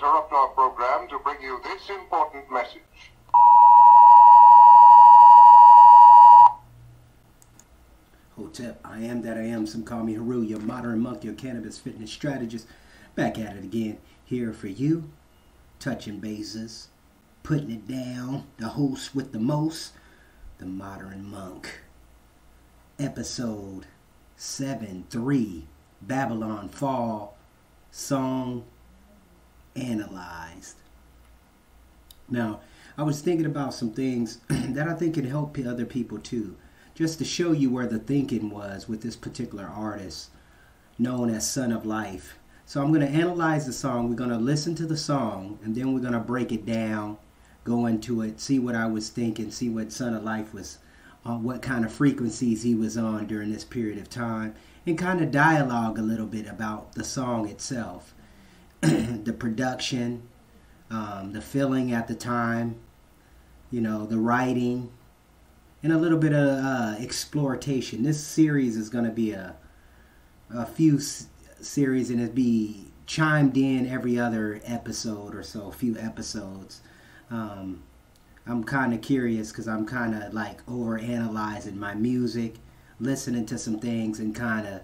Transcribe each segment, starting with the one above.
interrupt our program to bring you this important message. Hotep, I am that I am. Some call me Heru, your modern monk, your cannabis fitness strategist. Back at it again, here for you. Touching bases, putting it down. The host with the most, the modern monk. Episode 7-3, Babylon Fall, song analyzed. Now, I was thinking about some things that I think can help other people too. Just to show you where the thinking was with this particular artist known as Son of Life. So I'm going to analyze the song. We're going to listen to the song, and then we're going to break it down, go into it, see what I was thinking, see what Son of Life was on, what kind of frequencies he was on during this period of time, and kind of dialogue a little bit about the song itself, the production, the feeling at the time, you know, the writing, and a little bit of exploitation. This series is going to be a few series, and it'll be chimed in every other episode or so, a few episodes. I'm kind of curious because I'm kind of like over analyzing my music, listening to some things, and kind of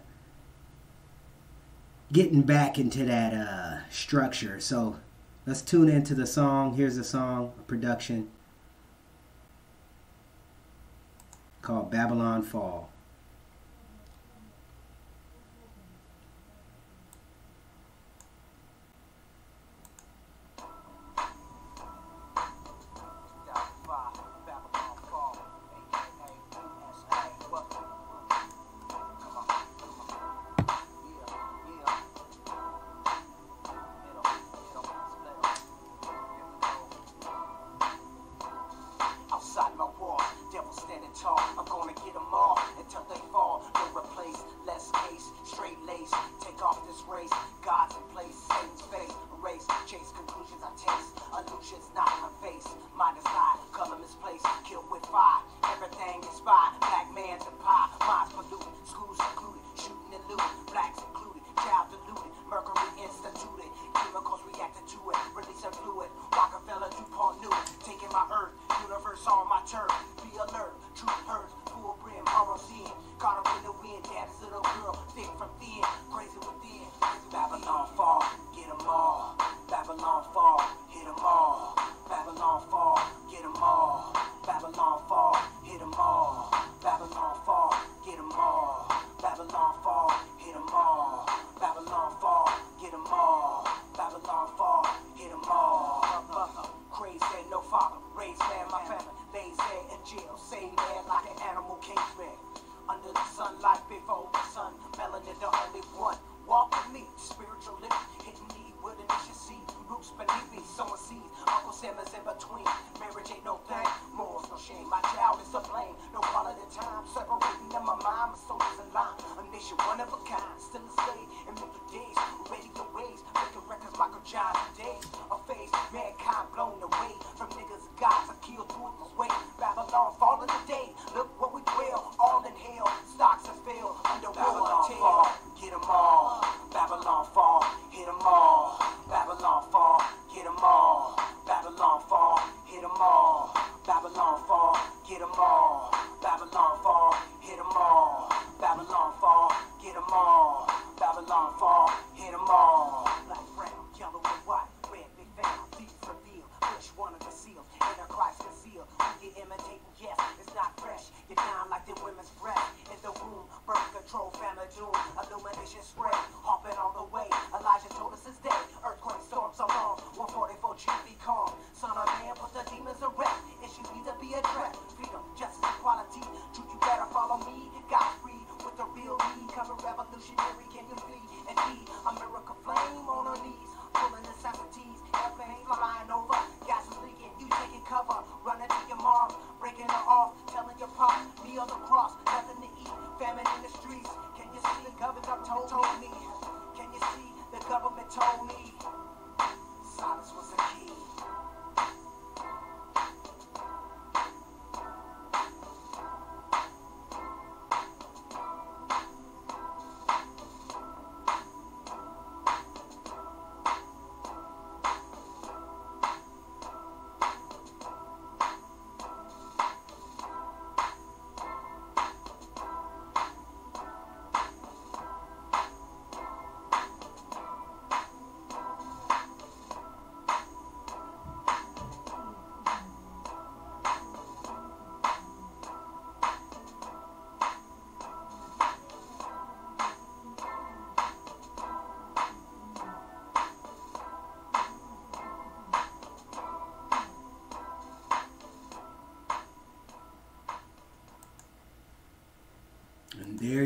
getting back into that structure. So let's tune into the song. Here's the song, production, called Babylon Fall.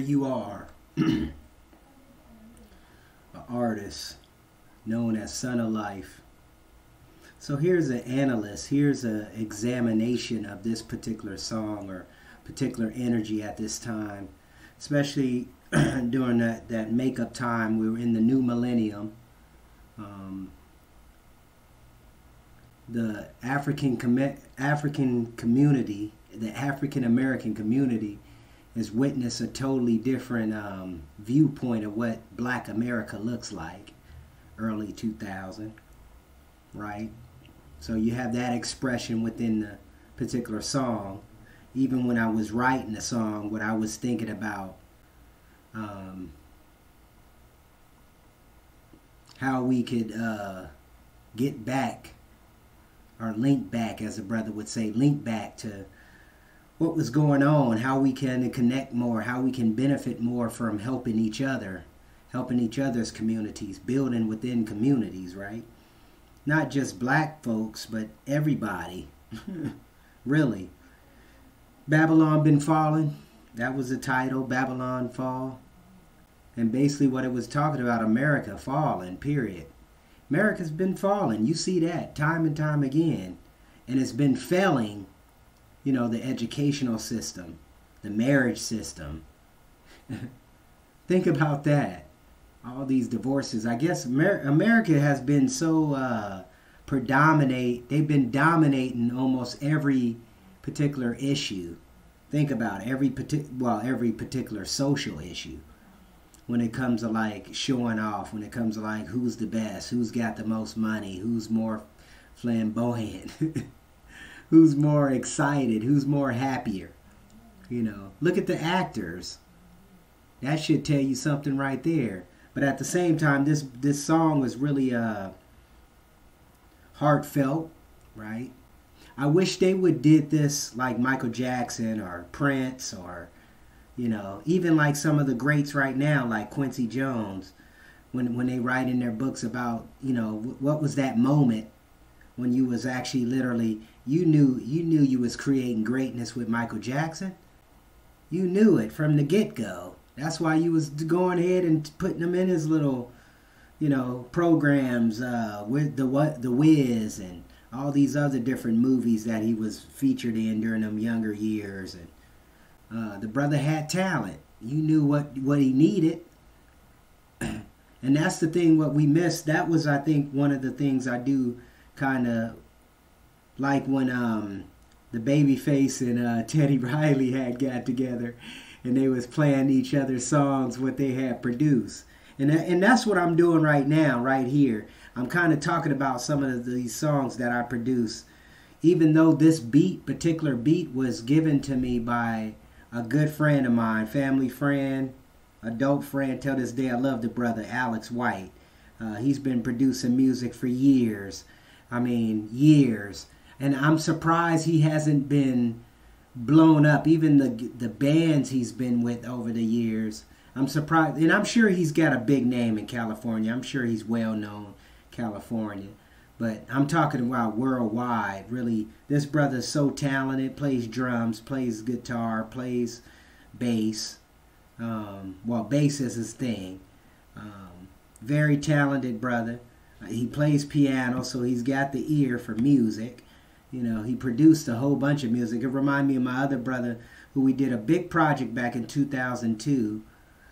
you are. An artist known as Son of Life. So here's an analyst, here's an examination of this particular song or particular energy at this time, especially during that makeup time. We were in the new millennium. The African community, the African American community, has witnessed a totally different viewpoint of what Black America looks like early 2000, right? So you have that expression within the particular song. Even when I was writing the song, what I was thinking about, how we could get back, or link back, as a brother would say, link back to what was going on, how we can connect more, how we can benefit more from helping each other, helping each other's communities, building within communities, right? Not just black folks, but everybody. Really. Babylon Been Falling, that was the title, Babylon Fall. And basically what it was talking about, America falling, period. America's been falling. You see that time and time again. And it's been failing, you know, the educational system, the marriage system. Think about that. All these divorces. I guess America has been so they've been dominating almost every particular issue. Think about it, every particular social issue. When it comes to like showing off, when it comes to like who's the best, who's got the most money, who's more flamboyant, who's more excited, who's more happier. You know, look at the actors. That should tell you something right there. But at the same time, this song was really heartfelt, right? I wish they would did this like Michael Jackson or Prince, or, you know, even like some of the greats right now, like Quincy Jones, when they write in their books about, you know, what was that moment when you was actually literally, you knew you was creating greatness with Michael Jackson. You knew it from the get-go. That's why you was going ahead and putting him in his little, you know, programs with the Wiz and all these other different movies that he was featured in during them younger years. And the brother had talent. You knew what he needed. And that's the thing, what we missed. That was, I think, one of the things I do kind of like when the Babyface and Teddy Riley had got together and they was playing each other's songs, what they had produced. And that's what I'm doing right now, right here. I'm kind of talking about some of these songs that I produce. Even though this particular beat was given to me by a good friend of mine, family friend, adult friend, till this day I love the brother, Alex White. He's been producing music for years. I mean, years. And I'm surprised he hasn't been blown up. Even the bands he's been with over the years. I'm surprised. And I'm sure he's got a big name in California. I'm sure he's well known California. But I'm talking about worldwide. Really, this brother's so talented. Plays drums, plays guitar, plays bass. Well, bass is his thing. Very talented brother. He plays piano, so he's got the ear for music. You know, he produced a whole bunch of music. It reminded me of my other brother, who we did a big project back in 2002.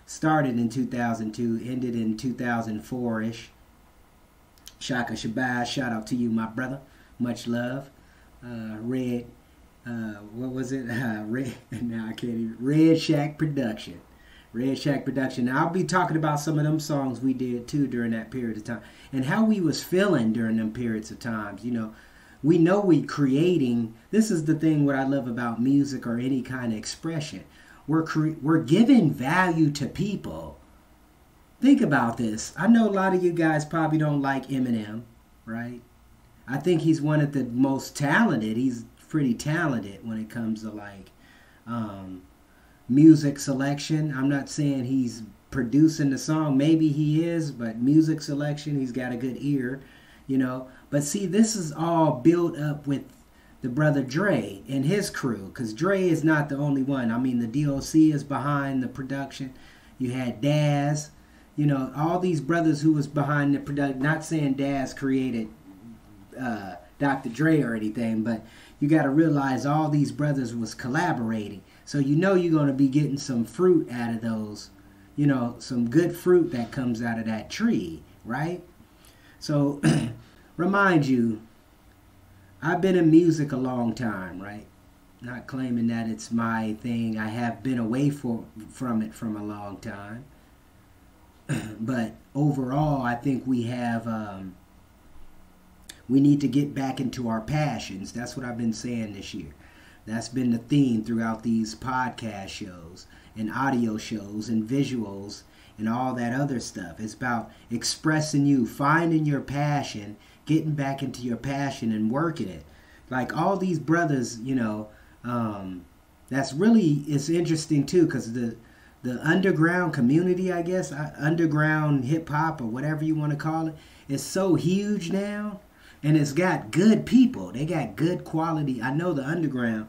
Started in 2002, ended in 2004-ish. Shaka Shabazz, shout out to you, my brother. Much love. Red, what was it? Red, now I can't even. Red Shack Production. Red Shack Production. Now, I'll be talking about some of them songs we did, too, during that period of time. And how we was feeling during them periods of times, you know. We know we creating. This is the thing what I love about music or any kind of expression. We're giving value to people. Think about this. I know a lot of you guys probably don't like Eminem, right? I think he's one of the most talented. He's pretty talented when it comes to like music selection. I'm not saying he's producing the song. Maybe he is, but music selection, he's got a good ear, you know. But see, this is all built up with the brother Dre and his crew, because Dre is not the only one. I mean, the DOC is behind the production. You had Daz, you know, all these brothers who was behind the production. Not saying Daz created Dr. Dre or anything, but you got to realize all these brothers was collaborating. So you know you're going to be getting some fruit out of those, you know, some good fruit that comes out of that tree, right? So remind you, I've been in music a long time, right? Not claiming that it's my thing. I have been away from it from a long time. But overall, I think we have, we need to get back into our passions. That's what I've been saying this year. That's been the theme throughout these podcast shows and audio shows and visuals and all that other stuff. It's about expressing you, finding your passion, getting back into your passion and working it. Like all these brothers, you know, that's really, it's interesting too, because the underground community, I guess, underground hip hop or whatever you want to call it, is so huge now. And it's got good people. They got good quality. I know the underground,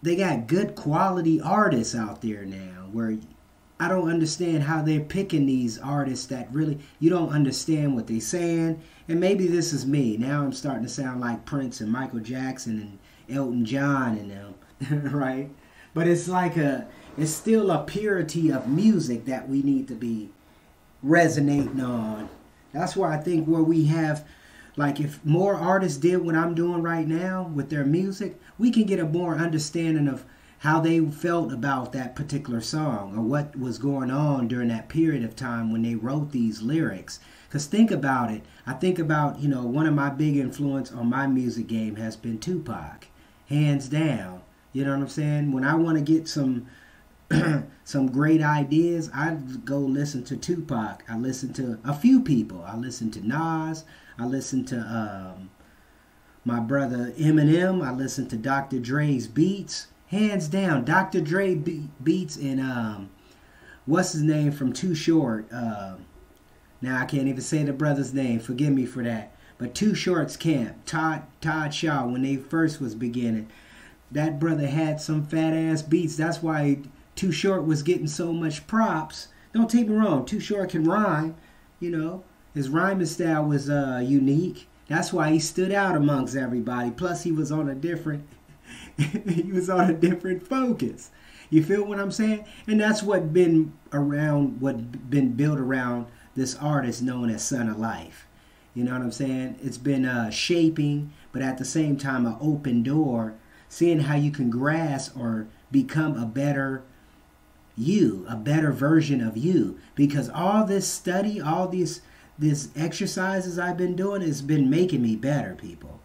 they got good quality artists out there now where I don't understand how they're picking these artists that really, you don't understand what they're saying. And maybe this is me. Now I'm starting to sound like Prince and Michael Jackson and Elton John and them, right? But it's like it's still a purity of music that we need to be resonating on. That's why I think where we have, like if more artists did what I'm doing right now with their music, we can get a more understanding of how they felt about that particular song or what was going on during that period of time when they wrote these lyrics. Because think about it. I think about, you know, one of my big influence on my music game has been Tupac. Hands down. You know what I'm saying? When I want to get some some great ideas, I go listen to Tupac. I listen to a few people. I listen to Nas. I listen to my brother Eminem. I listen to Dr. Dre's beats. Hands down, Dr. Dre beats and what's his name from Too Short? Now I can't even say the brother's name. Forgive me for that. But Too Short's camp, Todd Shaw, when they first was beginning, that brother had some fat ass beats. That's why Too Short was getting so much props. Don't take me wrong, Too Short can rhyme. You know, his rhyming style was unique. That's why he stood out amongst everybody. Plus, he was on a different. He was on a different focus. You feel what I'm saying? And that's what been built around this artist known as Son of Life. You know what I'm saying? It's been shaping, but at the same time, an open door, seeing how you can grasp or become a better you, a better version of you. Because all this study, all these exercises I've been doing has been making me better, people.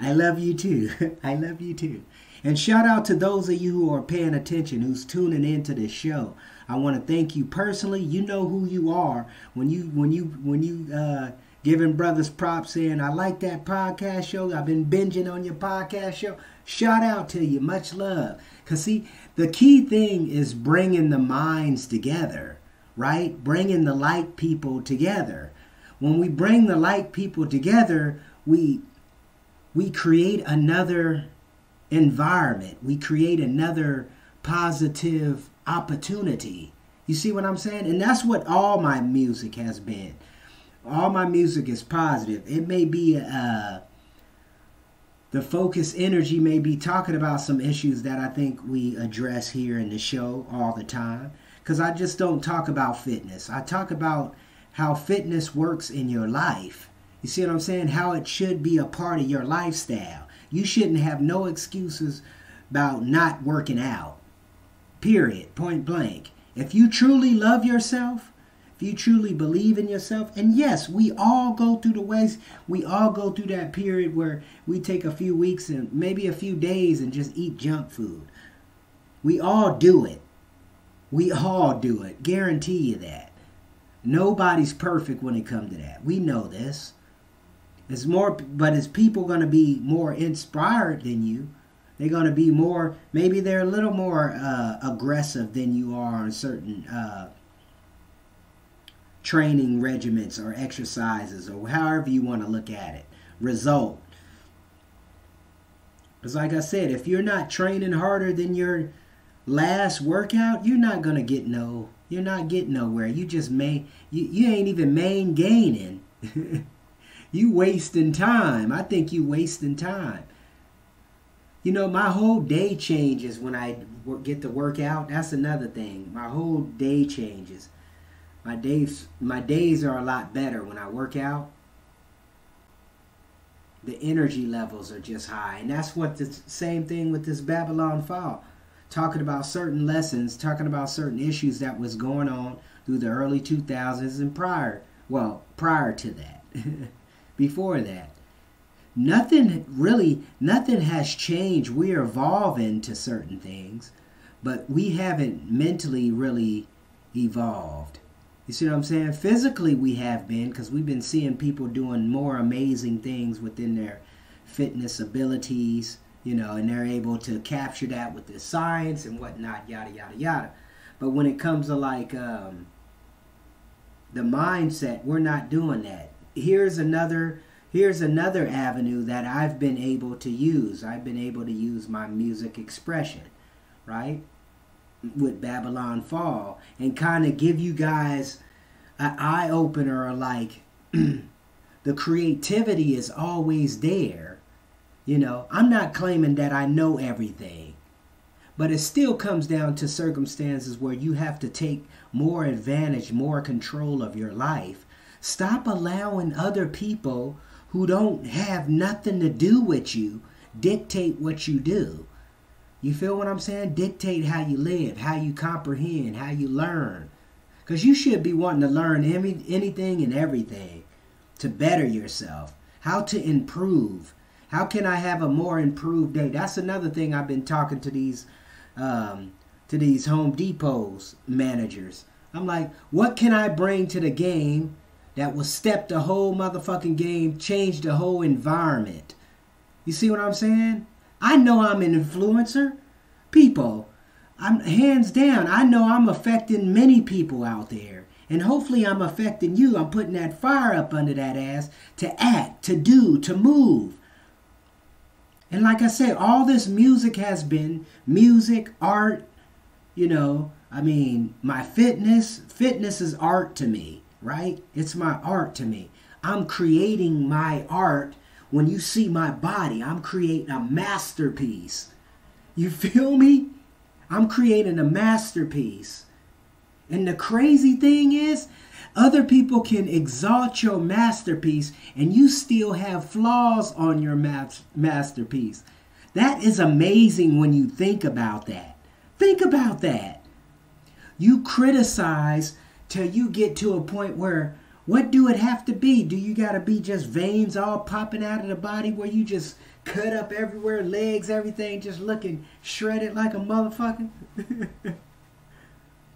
I love you too. I love you too. And shout out to those of you who are paying attention, who's tuning into this show. I want to thank you personally. You know who you are when you giving brothers props, saying I like that podcast show. I've been binging on your podcast show. Shout out to you. Much love. Because see, the key thing is bringing the minds together, right? Bringing the like people together. When we bring the like people together, we create another environment. We create another positive opportunity. You see what I'm saying? And that's what all my music has been. All my music is positive. It may be the focus energy may be talking about some issues that I think we address here in the show all the time. Because I just don't talk about fitness. I talk about how fitness works in your life. You see what I'm saying? How it should be a part of your lifestyle. You shouldn't have no excuses about not working out. Period. Point blank. If you truly love yourself, if you truly believe in yourself, and yes, we all go through the ways, we all go through that period where we take a few weeks and maybe a few days and just eat junk food. We all do it. We all do it. Guarantee you that. Nobody's perfect when it comes to that. We know this. It's more, but is people going to be more inspired than you? They're going to be more, maybe they're a little more aggressive than you are on certain training regimens or exercises or however you want to look at it. Result. It's like I said, if you're not training harder than your last workout, you're not gonna get you're not getting nowhere. You just you ain't even gaining. You wasting time. I think you wasting time. You know, my whole day changes when I get to work out. That's another thing. My whole day changes. My days are a lot better when I work out. The energy levels are just high. And that's what the same thing with this Babylon Fall. Talking about certain lessons, talking about certain issues that was going on through the early 2000s and prior to that. Before that. Nothing has changed. We're evolving to certain things, but we haven't mentally really evolved. You see what I'm saying? Physically we have been, because we've been seeing people doing more amazing things within their fitness abilities, you know, and they're able to capture that with the science and whatnot, yada, yada, yada. But when it comes to like the mindset, we're not doing that. Here's another avenue that I've been able to use. I've been able to use my music expression, right? With Babylon Fall, and kind of give you guys an eye-opener, like the creativity is always there. You know, I'm not claiming that I know everything, but it still comes down to circumstances where you have to take more advantage, more control of your life. Stop allowing other people who don't have nothing to do with you dictate what you do. You feel what I'm saying? Dictate how you live, how you comprehend, how you learn. Because you should be wanting to learn anything and everything to better yourself. How to improve. How can I have a more improved day? That's another thing I've been talking to these Home Depot's managers. I'm like, what can I bring to the game that will step the whole motherfucking game, change the whole environment? You see what I'm saying? I know I'm an influencer. People, I'm hands down, I know I'm affecting many people out there. And hopefully I'm affecting you. I'm putting that fire up under that ass to act, to do, to move. And like I said, all this music has been music, art, you know, I mean, my fitness is art to me, right? It's my art to me. I'm creating my art. When you see my body, I'm creating a masterpiece. You feel me? I'm creating a masterpiece. And the crazy thing is, other people can exalt your masterpiece and you still have flaws on your masterpiece. That is amazing when you think about that. Think about that. You criticize till you get to a point where, what do it have to be? Do you got to be just veins all popping out of the body where you just cut up everywhere, legs, everything just looking shredded like a motherfucker?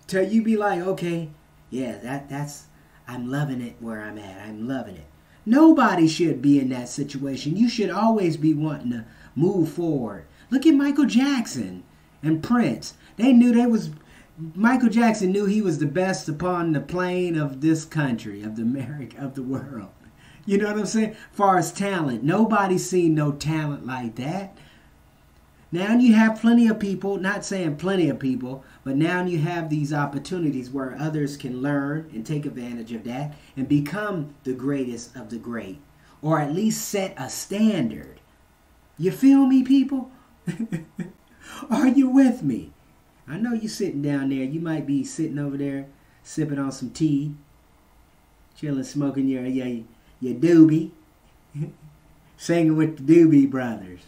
Till you be like, okay, yeah, that's, I'm loving it where I'm at. I'm loving it. Nobody should be in that situation. You should always be wanting to move forward. Look at Michael Jackson and Prince. Michael Jackson knew he was the best upon the plane of this country, of the world. You know what I'm saying? Far as talent, nobody's seen no talent like that. Now you have plenty of people, not saying plenty of people, but now you have these opportunities where others can learn and take advantage of that and become the greatest of the great, or at least set a standard. You feel me, people? Are you with me? I know you're sitting down there. You might be sitting over there sipping on some tea, chilling, smoking your doobie, singing with the Doobie Brothers.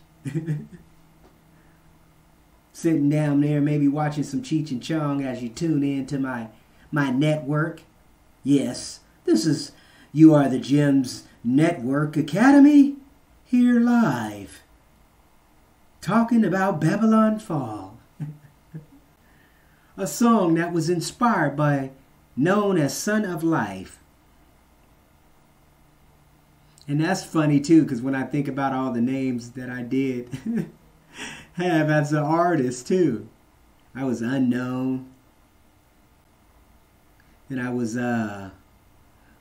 Sitting down there, maybe watching some Cheech and Chong as you tune in to my network. Yes, this is You Are the Gems Network Academy, here live, talking about Babylon Fall. A song that was inspired by, known as Son of Life. And that's funny too, because when I think about all the names that I did have as an artist too. I was Unknown. And I was,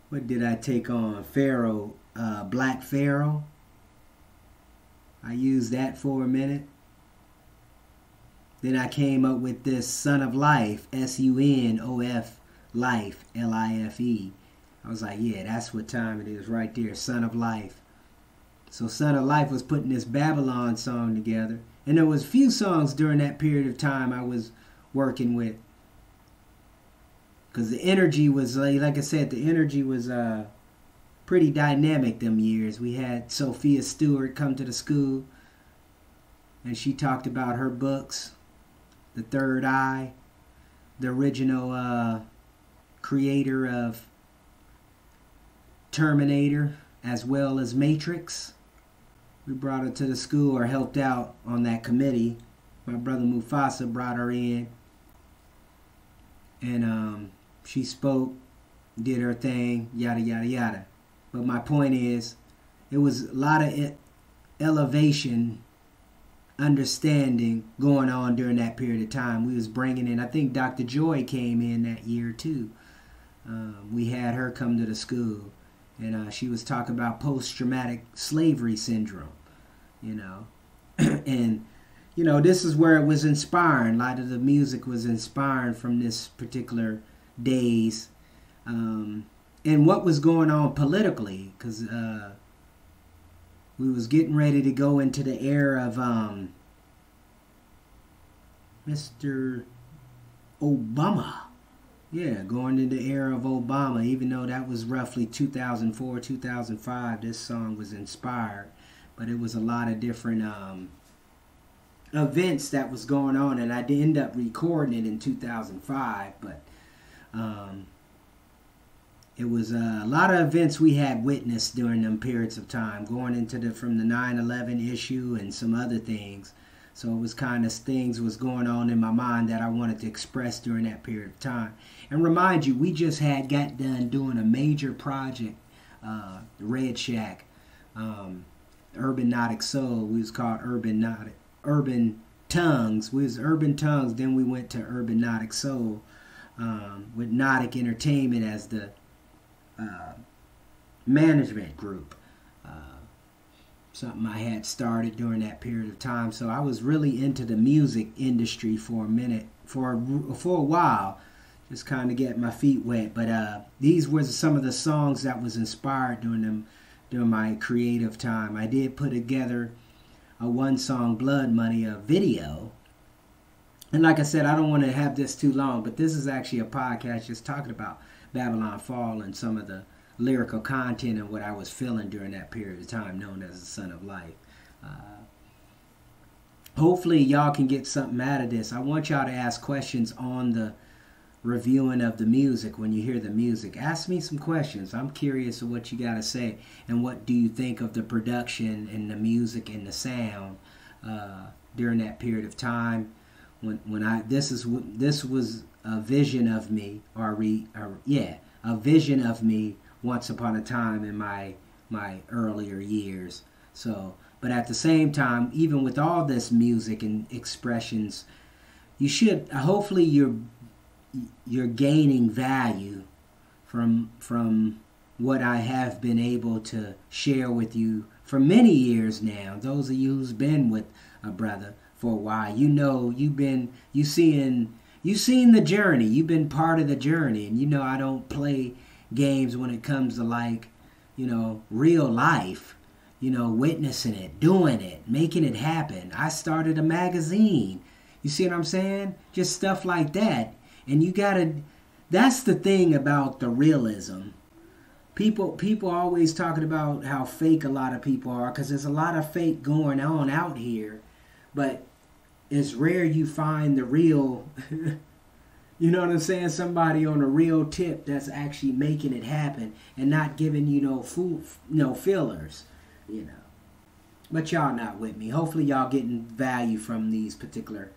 what did I take on? Pharaoh, Black Pharaoh. I used that for a minute. Then I came up with this Son of Life, S-U-N-O-F, Life, L-I-F-E. I was like, yeah, that's what time it is right there, Son of Life. So Son of Life was putting this Babylon song together. And there was a few songs during that period of time I was working with. Because the energy was, like I said, the energy was pretty dynamic them years. We had Sophia Stewart come to the school. And she talked about her books, The Third Eye, the original creator of Terminator, as well as Matrix. We brought her to the school, or helped out on that committee. My brother Mufasa brought her in. And she spoke, did her thing, yada, yada, yada. But my point is, it was a lot of elevation, understanding going on during that period of time. We was bringing in, I think Dr. Joy came in that year too. We had her come to the school. And she was talking about post-traumatic slavery syndrome, And, this is where it was inspiring. A lot of the music was inspired from this particular days. And what was going on politically. Because we was getting ready to go into the era of Mr. Obama. Yeah, going into the era of Obama, even though that was roughly 2004, 2005, this song was inspired. But it was a lot of different events that was going on, and I did end up recording it in 2005. But it was a lot of events we had witnessed during them periods of time, going into from the 9/11 issue and some other things. So it was kind of things was going on in my mind that I wanted to express during that period of time. And remind you, we just got done doing a major project, Red Shack, Urban Nautic Soul. We was called Urban Tongues. We was Urban Tongues, then we went to Urban Nautic Soul, with Nautic Entertainment as the management group. Something I had started during that period of time. So I was really into the music industry for a minute, for a while, just kind of get my feet wet. But these were some of the songs that was inspired during my creative time. I did put together a one song Blood Money, a video. And like I said, I don't want to have this too long, but this is actually a podcast just talking about Babylon Fall and some of the lyrical content and what I was feeling during that period of time, known as the Son of Life. Hopefully y'all can get something out of this. I want y'all to ask questions on the reviewing of the music. When you hear the music, ask me some questions. I'm curious of what you got to say, and what do you think of the production and the music and the sound during that period of time. This was a vision of me, a vision of me once upon a time in my earlier years. So, but at the same time, even with all this music and expressions, you should hopefully you're gaining value from what I have been able to share with you for many years now. Those of you who's been with a brother for a while, you've seen the journey. You've been part of the journey, and I don't play games when it comes to real life, witnessing it, doing it, making it happen. I started a magazine. You see what I'm saying? Just stuff like that. And that's the thing about the realism. People always talking about how fake a lot of people are, because there's a lot of fake going on out here, but it's rare you find the real, you know what I'm saying? Somebody on a real tip that's actually making it happen and not giving you no fillers, But y'all not with me. Hopefully y'all getting value from these particular.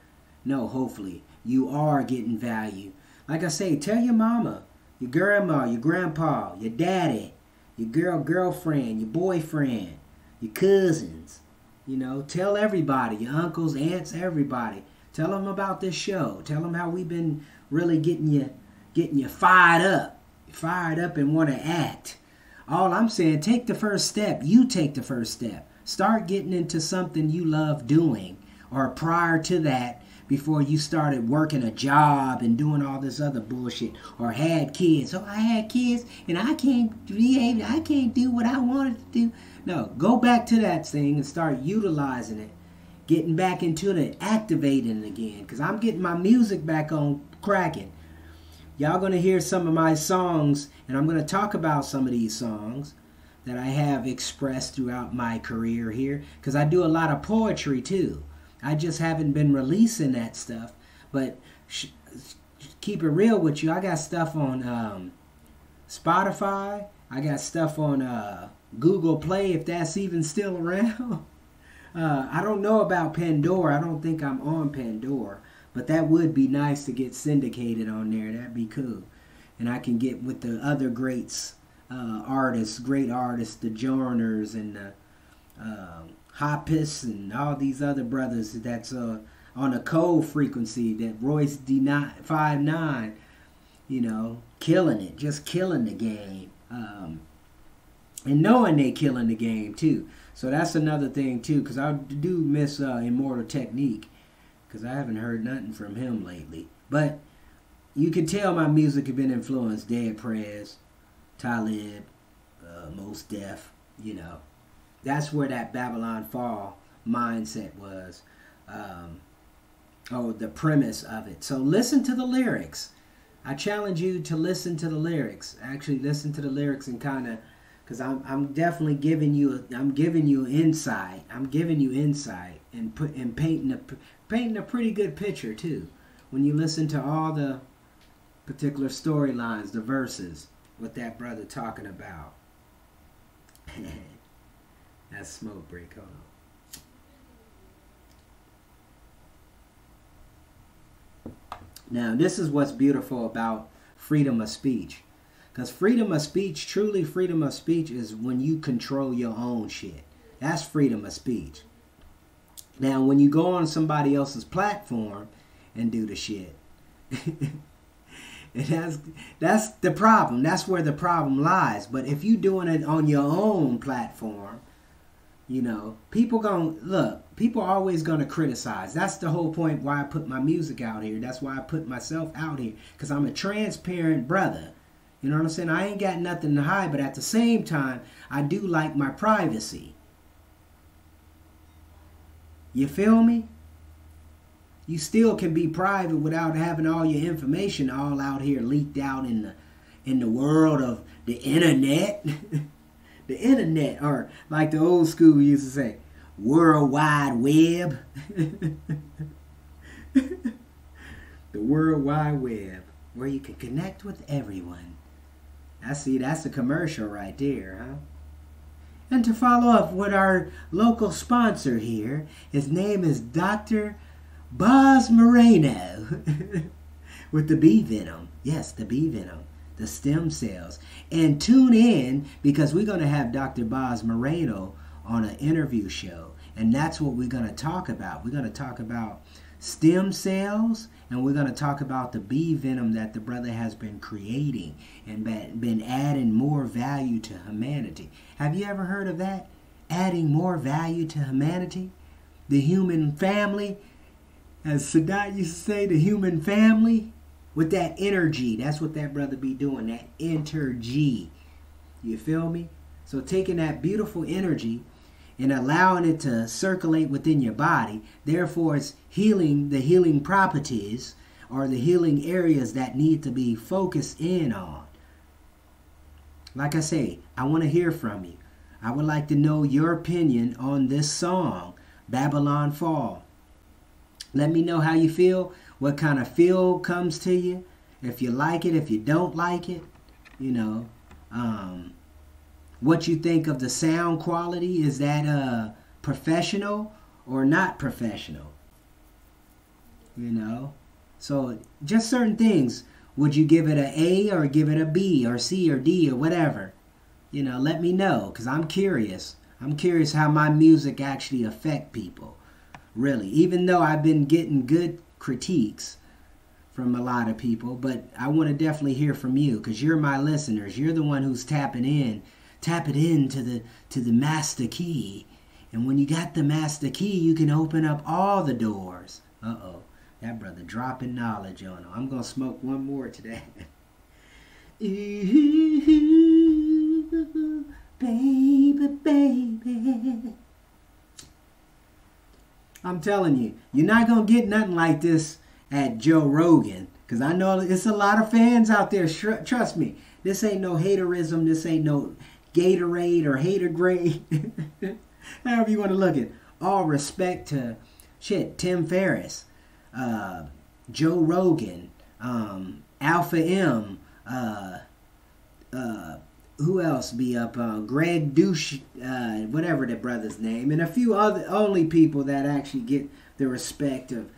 No, hopefully you are getting value. Like I say, tell your mama, your grandma, your grandpa, your daddy, your girlfriend, your boyfriend, your cousins. Tell everybody, your uncles, aunts, everybody. Tell them about this show. Tell them how we've been really getting you fired up and want to act. All I'm saying, take the first step. You take the first step. Start getting into something you love doing, or prior to that, before you started working a job and doing all this other bullshit, or had kids. Oh, I had kids and I can't do what I wanted to do. No, go back to that thing and start utilizing it, getting back into it, activating it again, because I'm getting my music back on cracking. Y'all gonna hear some of my songs, and I'm gonna talk about some of these songs that I have expressed throughout my career here, because I do a lot of poetry too. I just haven't been releasing that stuff. But keep it real with you, I got stuff on Spotify. I got stuff on Google Play, if that's even still around. I don't know about Pandora. I don't think I'm on Pandora. But that would be nice to get syndicated on there. That'd be cool. And I can get with the other greats, great artists, the Journers and the Hoppus and all these other brothers that's on a cold frequency, that Royce D59, killing it, just killing the game. And knowing they killing the game too. So that's another thing too, because I do miss Immortal Technique, because I haven't heard nothing from him lately. But you can tell my music has been influenced. Dead Prez, Talib, Mos Def, That's where that Babylon Fall mindset was. The premise of it. So listen to the lyrics. I challenge you to listen to the lyrics. Actually, listen to the lyrics and kind of, because I'm definitely giving you insight. I'm giving you insight and painting a pretty good picture too. When you listen to all the particular storylines, the verses, what that brother talking about. That's smoke break. Hold on. Now, this is what's beautiful about freedom of speech. Because freedom of speech, truly freedom of speech, is when you control your own shit. That's freedom of speech. Now, when you go on somebody else's platform and do the shit, that's the problem. That's where the problem lies. But if you're doing it on your own platform, people are always gonna criticize. That's the whole point why I put my music out here. That's why I put myself out here, because I'm a transparent brother. You know what I'm saying? I ain't got nothing to hide, but at the same time, I do like my privacy. You feel me? You still can be private without having all your information all out here leaked out in the world of the internet. The internet, or like the old school used to say, World Wide Web. The World Wide Web, where you can connect with everyone. That's a commercial right there, huh? And to follow up with our local sponsor here, his name is Dr. Boz Moreno with the bee venom. Yes, the bee venom, the stem cells. And tune in, because we're going to have Dr. Boz Moreno on an interview show. And that's what we're going to talk about. We're going to talk about stem cells, and we're going to talk about the bee venom that the brother has been creating and been adding more value to humanity. Have you ever heard of that? Adding more value to humanity? The human family? As Sadat used to say, the human family? With that energy. That's what that brother be doing. That energy. You feel me? So taking that beautiful energy and allowing it to circulate within your body. Therefore, it's healing the healing properties or the healing areas that need to be focused in on. Like I say, I want to hear from you. I would like to know your opinion on this song, Babylon Fall. Let me know how you feel, what kind of feel comes to you, if you like it, if you don't like it, what you think of the sound quality. Is that professional or not professional? So just certain things. Would you give it an A or give it a B or C or D or whatever? Let me know, because I'm curious. I'm curious how my music actually affect people, really. Even though I've been getting good critiques from a lot of people, but I want to definitely hear from you, because you're my listeners. You're the one who's tapping into the master key And when you got the master key, you can open up all the doors. Uh-oh. That brother dropping knowledge on him. I'm going to smoke one more today. Ooh, baby, baby. I'm telling you, you're not going to get nothing like this at Joe Rogan. Because I know it's a lot of fans out there. Trust me. This ain't no haterism. This ain't no Gatorade or Hatergrade. However you want to look at it. All respect to, Tim Ferriss, Joe Rogan, Alpha M, who else be up? Greg Douche, whatever the brother's name, and a few other only people that actually get the respect of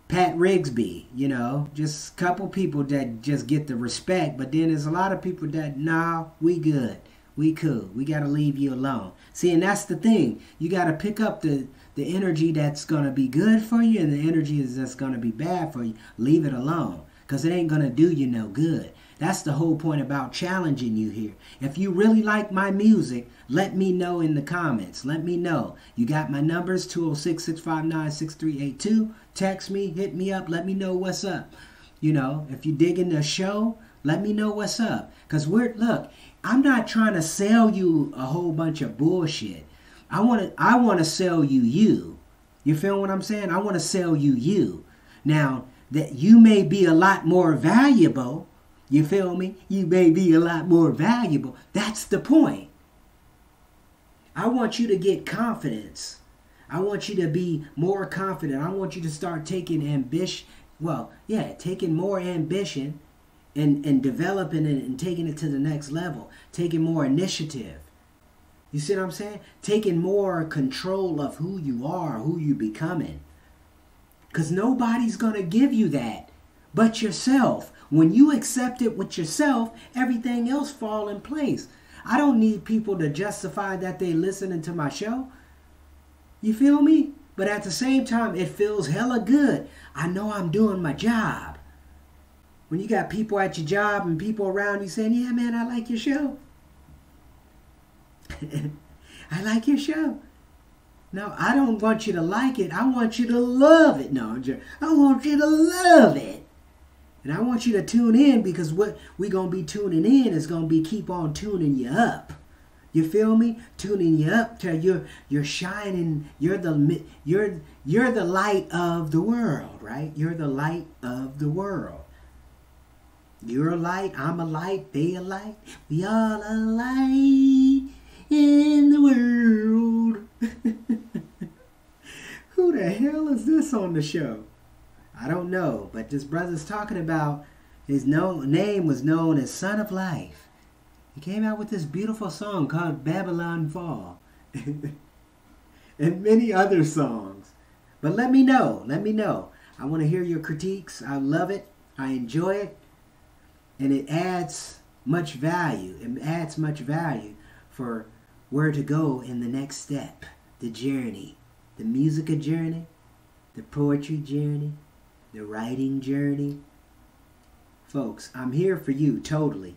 Pat Rigsby. Just a couple people that just get the respect, but then there's a lot of people that, nah, we good, we cool, we gotta leave you alone. See, and that's the thing. You gotta pick up the energy that's gonna be good for you and the energy that's gonna be bad for you. Leave it alone, because it ain't gonna do you no good. That's the whole point about challenging you here. If you really like my music, let me know in the comments. Let me know. You got my numbers, 206-659-6382. Text me, hit me up, let me know what's up. If you digging the show, let me know what's up. Because look, I'm not trying to sell you a whole bunch of bullshit. I want to sell you you. You feel what I'm saying? I want to sell you you. Now, that you may be a lot more valuable. You feel me? You may be a lot more valuable. That's the point. I want you to get confidence. I want you to be more confident. I want you to start taking ambition. Well, yeah, taking more ambition and developing it and taking it to the next level. Taking more initiative. You see what I'm saying? Taking more control of who you are, who you becoming. Because nobody's going to give you that but yourself. When you accept it with yourself, everything else fall in place. I don't need people to justify that they listening to my show. You feel me? But at the same time, it feels hella good. I know I'm doing my job. When you got people at your job and people around you saying, yeah, man, I like your show. I like your show. No, I don't want you to like it. I want you to love it. No, I want you to love it. And I want you to tune in, because what we're going to be tuning in is going to be keep on tuning you up. You feel me? Tuning you up till you're shining. You're the light of the world, right? You're the light of the world. You're a light, I'm a light, they a light. We all a light in the world. Who the hell is this on the show? I don't know, but this brother's talking about his name was known as Son of Life. He came out with this beautiful song called Babylon Fall. And many other songs. But let me know. I want to hear your critiques. I love it. I enjoy it. And it adds much value. It adds much value for where to go in the next step. The journey. The musical journey. The poetry journey. The writing journey. Folks, I'm here for you totally.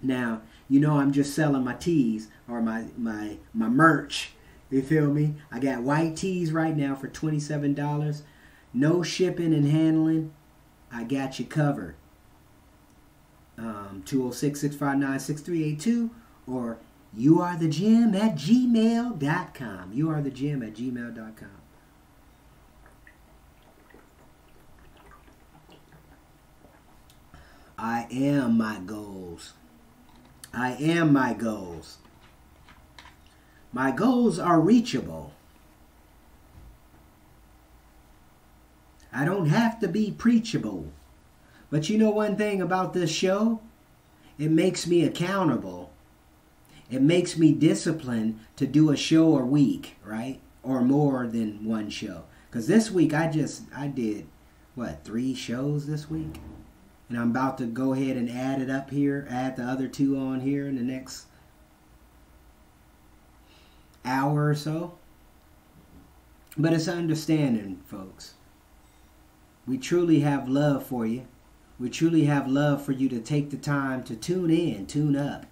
Now, I'm just selling my tees or my merch. You feel me? I got white tees right now for $27. No shipping and handling. I got you covered. 206-659-6382 or youarethegym@gmail.com. youarethegym@gmail.com. I am my goals. I am my goals. My goals are reachable. I don't have to be preachable. But you know one thing about this show? It makes me accountable. It makes me disciplined to do a show a week, right? Or more than one show. Because this week I did, 3 shows this week? And I'm about to go ahead and add it up here, add the other 2 on here in the next hour or so. But it's understanding, folks. We truly have love for you. We truly have love for you to take the time to tune in, tune up.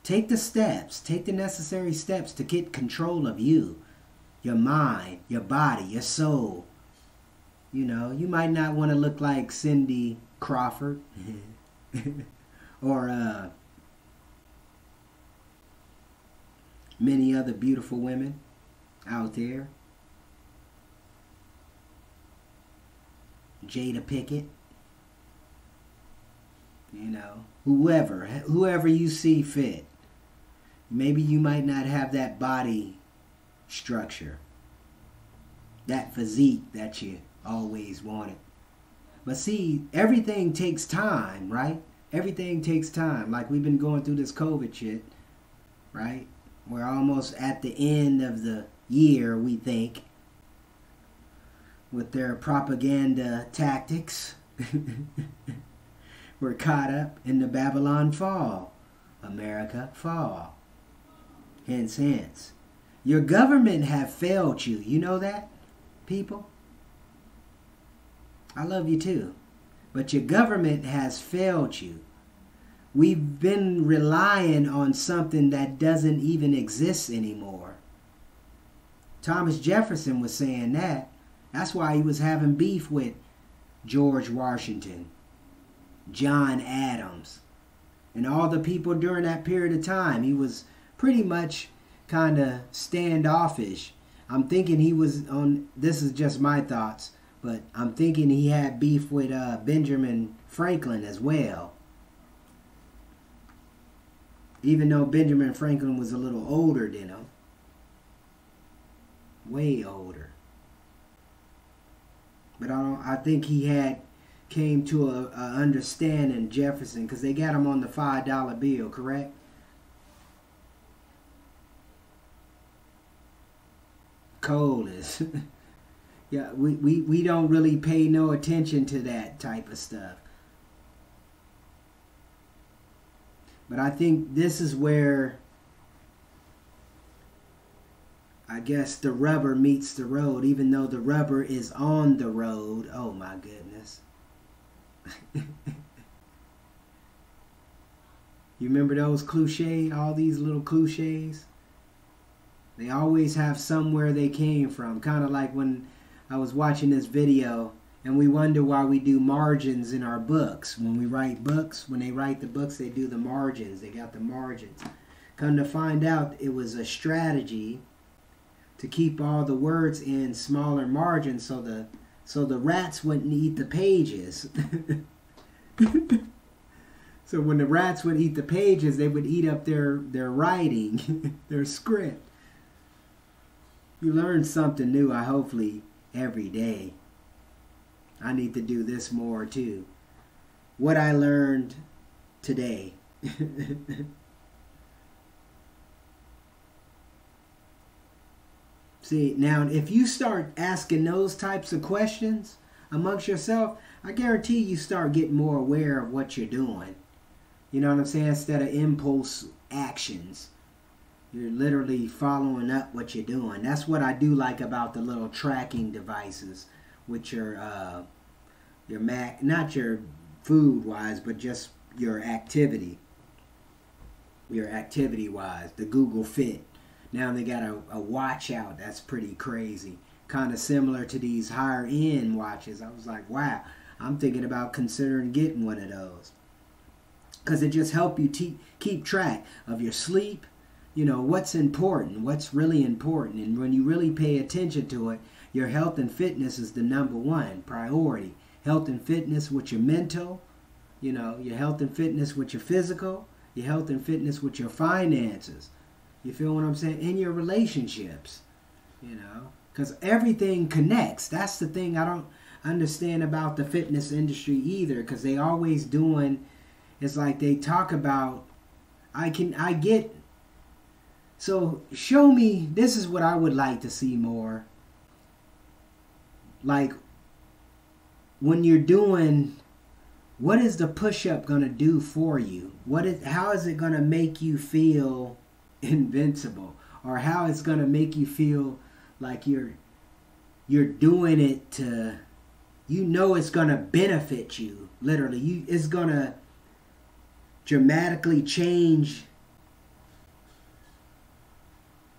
Take the steps. Take the necessary steps to get control of you, your mind, your body, your soul. You know, you might not want to look like Cindy Crawford or many other beautiful women out there. Jada Pickett. You know, whoever you see fit. Maybe you might not have that body structure, that physique that you always wanted. But see, everything takes time, right? Everything takes time. Like we've been going through this COVID shit, right? We're almost at the end of the year, we think, with their propaganda tactics. We're caught up in the Babylon fall. America fall. Hence, hence. Your government have failed you. You know that, people? I love you too. But your government has failed you. We've been relying on something that doesn't even exist anymore. Thomas Jefferson was saying that. That's why he was having beef with George Washington, John Adams, and all the people during that period of time. He was pretty much kind of standoffish. I'm thinking he was on, this is just my thoughts, but I'm thinking he had beef with Benjamin Franklin as well. Even though Benjamin Franklin was a little older than him. Way older. But I think he had came to a understanding, Jefferson, because they got him on the $5 bill, correct? Coal is. Yeah, we don't really pay no attention to that type of stuff. But I think this is where, I guess, the rubber meets the road, even though the rubber is on the road. Oh my goodness. You remember those cliches, all these little cliches? They always have somewhere they came from. Kind of like when I was watching this video and we wonder why we do margins in our books. When we write books, when they write the books, they do the margins. They got the margins. Come to find out, it was a strategy to keep all the words in smaller margins so the rats wouldn't eat the pages. So when the rats would eat the pages, they would eat up their writing, their script. You learn something new, hopefully, every day. I need to do this more too. What I learned today. See, now if you start asking those types of questions amongst yourself, I guarantee you start getting more aware of what you're doing. You know what I'm saying? Instead of impulse actions. You're literally following up what you're doing. That's what I do like about the little tracking devices with your Mac, not your food wise, but just your activity. Your activity wise, the Google Fit. Now they got a watch out that's pretty crazy. Kind of similar to these higher end watches. I was like, wow, I'm thinking about considering getting one of those. Because it just helps you keep track of your sleep. You know, what's important, what's really important. And when you really pay attention to it, your health and fitness is the number one priority. Health and fitness with your mental, you know, your health and fitness with your physical, your health and fitness with your finances. You feel what I'm saying? In your relationships, you know, because everything connects. That's the thing I don't understand about the fitness industry either, because they always doing, it's like they talk about, so show me, this is what I would like to see more. Like, when you're doing, what is the push-up going to do for you? How is it going to make you feel invincible? Or how it's going to make you feel like you're doing it to, you know it's going to benefit you, literally. It's going to dramatically change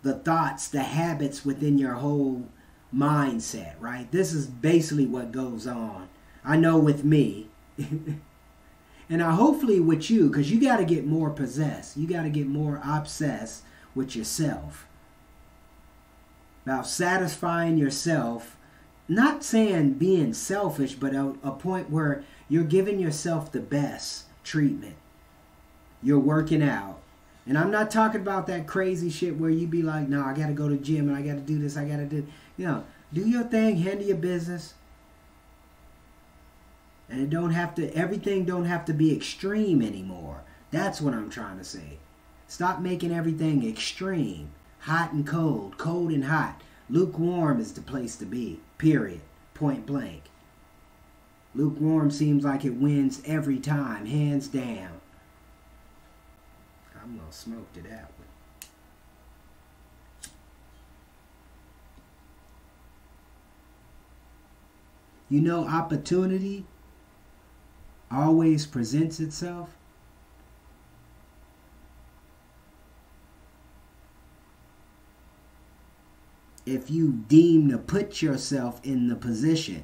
the thoughts, the habits within your whole mindset, right? This is basically what goes on. I know with me. And hopefully with you, because you got to get more possessed. You got to get more obsessed with yourself. About satisfying yourself. Not saying being selfish, but a point where you're giving yourself the best treatment. You're working out. And I'm not talking about that crazy shit where you be like, no, I got to go to the gym and I got to do this, I got to do... do your thing, handle your business. And it don't have to, everything don't have to be extreme anymore. That's what I'm trying to say. Stop making everything extreme. Hot and cold, cold and hot. Lukewarm is the place to be, period. Point blank. Lukewarm seems like it wins every time, hands down. I'm going to smoke to that one. You know, opportunity always presents itself. If you deem to put yourself in the position.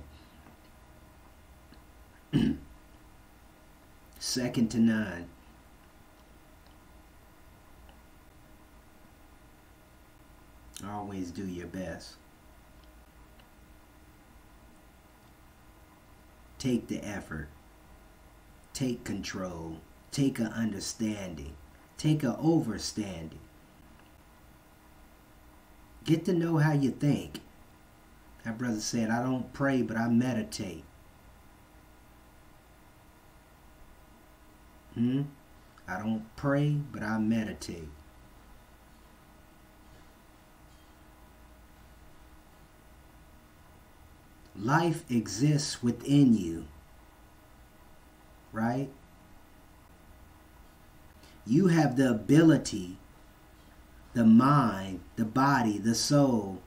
Second to none. Always do your best. Take the effort. Take control. Take a understanding. Take a overstanding. Get to know how you think. That brother said, I don't pray, but I meditate. I don't pray, but I meditate. Life exists within you, right? You have the ability, the mind, the body, the soul,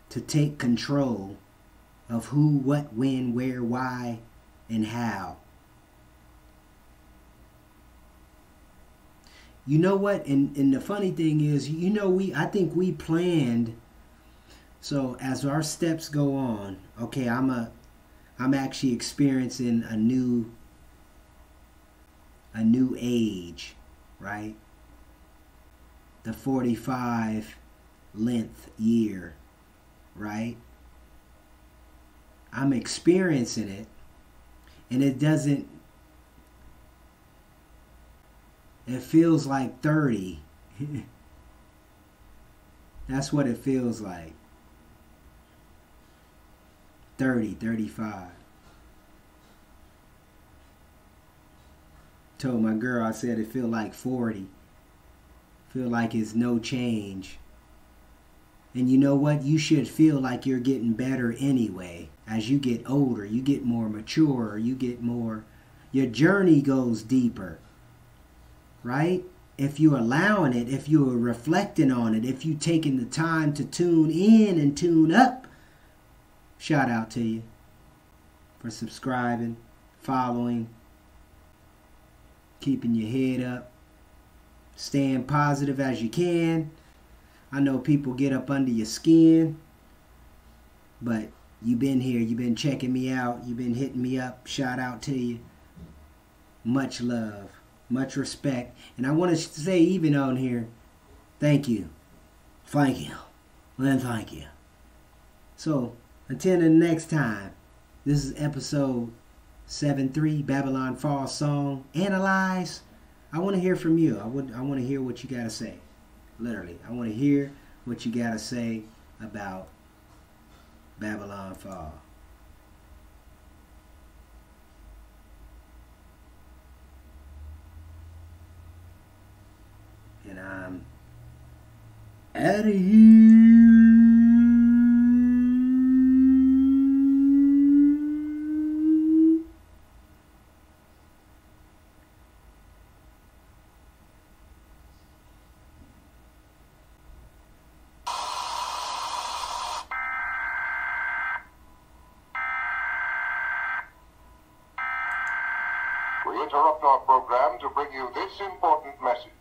to take control of who, what, when, where, why, and how. You know what? And the funny thing is, I think we planned. So as our steps go on, okay, I'm actually experiencing a new age, right? The 45 length year, right? I'm experiencing it, and it feels like 30. That's what it feels like. 30, 35. Told my girl, I said it feel like 40. Feel like it's no change. And you know what? You should feel like you're getting better anyway. As you get older, you get more mature, your journey goes deeper. Right? If you're allowing it, if you're reflecting on it, if you're taking the time to tune in and tune up, shout out to you for subscribing, following, keeping your head up, staying positive as you can. I know people get up under your skin, but you've been here, you've been checking me out, you've been hitting me up. Shout out to you. Much love, much respect. And I want to say, even on here, thank you. Thank you. And thank you. So, until the next time, this is episode 7-3, Babylon Falls Song. Analyze. I want to hear from you. I want to hear what you got to say. Literally. I want to hear what you got to say about Babylon Fall. And I'm out of here. We interrupt our program to bring you this important message.